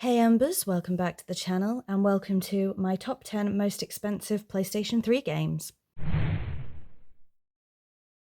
Hey Embers, welcome back to the channel and welcome to my top 10 most expensive PlayStation 3 games.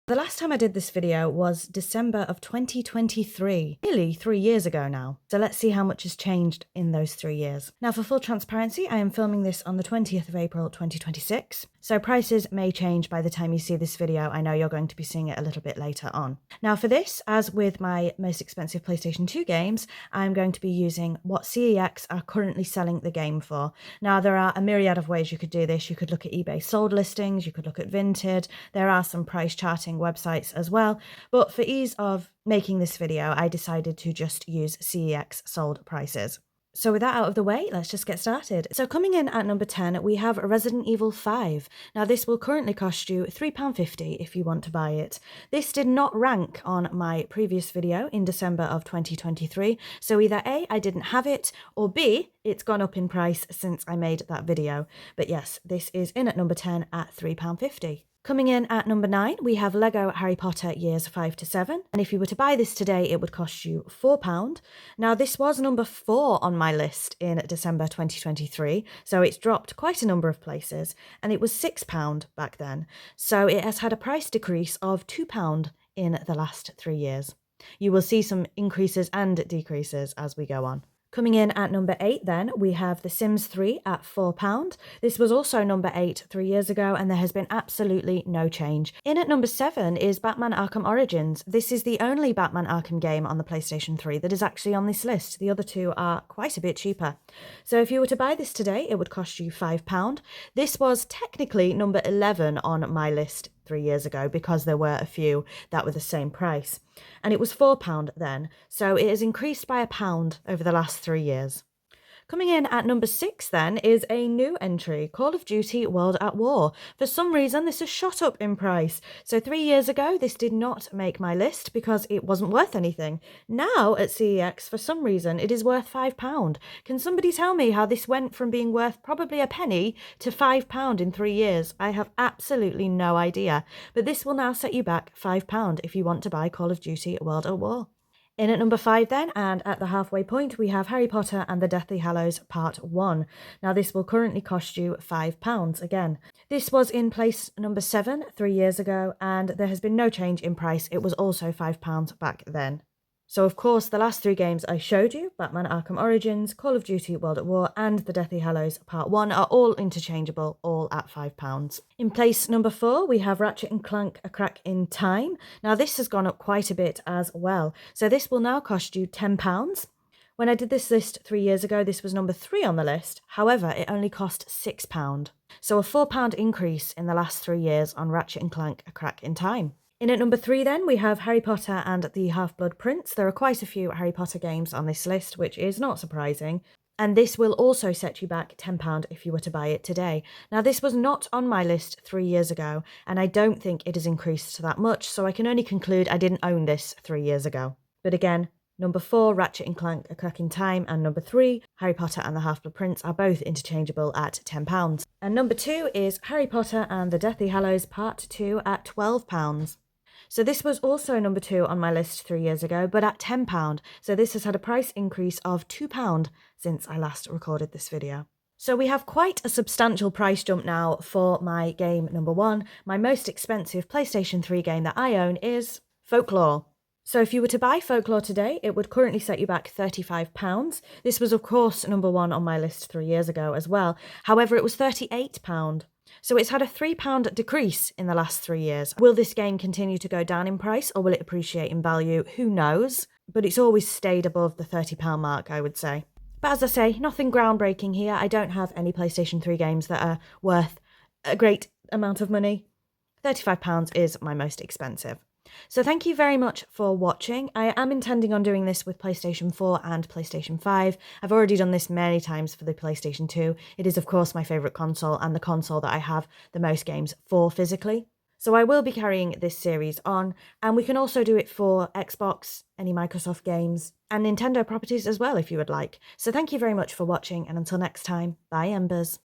The last time I did this video was December of 2023, nearly 3 years ago now. So let's see how much has changed in those 3 years. Now for full transparency, I am filming this on the 20th of April 2026. So prices may change by the time you see this video. I know you're going to be seeing it a little bit later on. Now for this, as with my most expensive PlayStation 2 games, I'm going to be using what CEX are currently selling the game for. Now there are a myriad of ways you could do this. You could look at eBay sold listings, you could look at Vinted, there are some price charting websites as well, but for ease of making this video, I decided to just use CEX sold prices. So with that out of the way, let's just get started. So coming in at number 10, we have Resident Evil 5. Now this will currently cost you £3.50 if you want to buy it. This did not rank on my previous video in December of 2023, so either A, I didn't have it, or B, it's gone up in price since I made that video. But yes, this is in at number 10 at £3.50. Coming in at number 9, we have Lego Harry Potter Years 5 to 7. And if you were to buy this today, it would cost you £4. Now, this was number 4 on my list in December 2023, so it's dropped quite a number of places, and it was £6 back then. So it has had a price decrease of £2 in the last 3 years. You will see some increases and decreases as we go on. Coming in at number 8 then, we have The Sims 3 at £4. This was also number 8 3 years ago, and there has been absolutely no change. In at number 7 is Batman Arkham Origins. This is the only Batman Arkham game on the PlayStation 3 that is actually on this list. The other two are quite a bit cheaper. So if you were to buy this today, it would cost you £5. This was technically number 11 on my list 3 years ago because there were a few that were the same price. And it was £4 then, so it has increased by £1 over the last 3 years. Coming in at number 6 then is a new entry, Call of Duty World at War. For some reason this has shot up in price. So 3 years ago this did not make my list because it wasn't worth anything. Now at CEX for some reason it is worth £5. Can somebody tell me how this went from being worth probably a penny to £5 in 3 years? I have absolutely no idea. But this will now set you back £5 if you want to buy Call of Duty World at War. In at number 5 then, and at the halfway point, we have Harry Potter and the Deathly Hallows Part 1. Now this will currently cost you £5 again. This was in place number 7 3 years ago, and there has been no change in price. It was also £5 back then. So of course, the last 3 games I showed you, Batman Arkham Origins, Call of Duty World at War, and The Deathly Hallows Part 1 are all interchangeable, all at £5. In place number 4, we have Ratchet & Clank A Crack in Time. Now this has gone up quite a bit as well. So this will now cost you £10. When I did this list 3 years ago, this was number 3 on the list. However, it only cost £6. So a £4 increase in the last 3 years on Ratchet & Clank A Crack in Time. In at number 3 then, we have Harry Potter and the Half-Blood Prince. There are quite a few Harry Potter games on this list, which is not surprising. And this will also set you back £10 if you were to buy it today. Now this was not on my list 3 years ago, and I don't think it has increased that much, so I can only conclude I didn't own this 3 years ago. But again, number 4, Ratchet & Clank A Crack in Time, and number 3, Harry Potter and the Half-Blood Prince are both interchangeable at £10. And number 2 is Harry Potter and the Deathly Hallows Part 2 at £12. So this was also number 2 on my list 3 years ago, but at £10. So this has had a price increase of £2 since I last recorded this video. So we have quite a substantial price jump now for my game number 1. My most expensive PlayStation 3 game that I own is Folklore. So if you were to buy Folklore today, it would currently set you back £35. This was of course number 1 on my list 3 years ago as well. However, it was £38. So it's had a £3 decrease in the last 3 years. Will this game continue to go down in price, or will it appreciate in value? Who knows? But it's always stayed above the £30 mark, I would say. But as I say, nothing groundbreaking here. I don't have any PlayStation 3 games that are worth a great amount of money. £35 is my most expensive. So thank you very much for watching. I am intending on doing this with PlayStation 4 and PlayStation 5. I've already done this many times for the PlayStation 2. It is of course my favourite console and the console that I have the most games for physically. So I will be carrying this series on, and we can also do it for Xbox, any Microsoft games, and Nintendo properties as well if you would like. So thank you very much for watching, and until next time, bye Embers.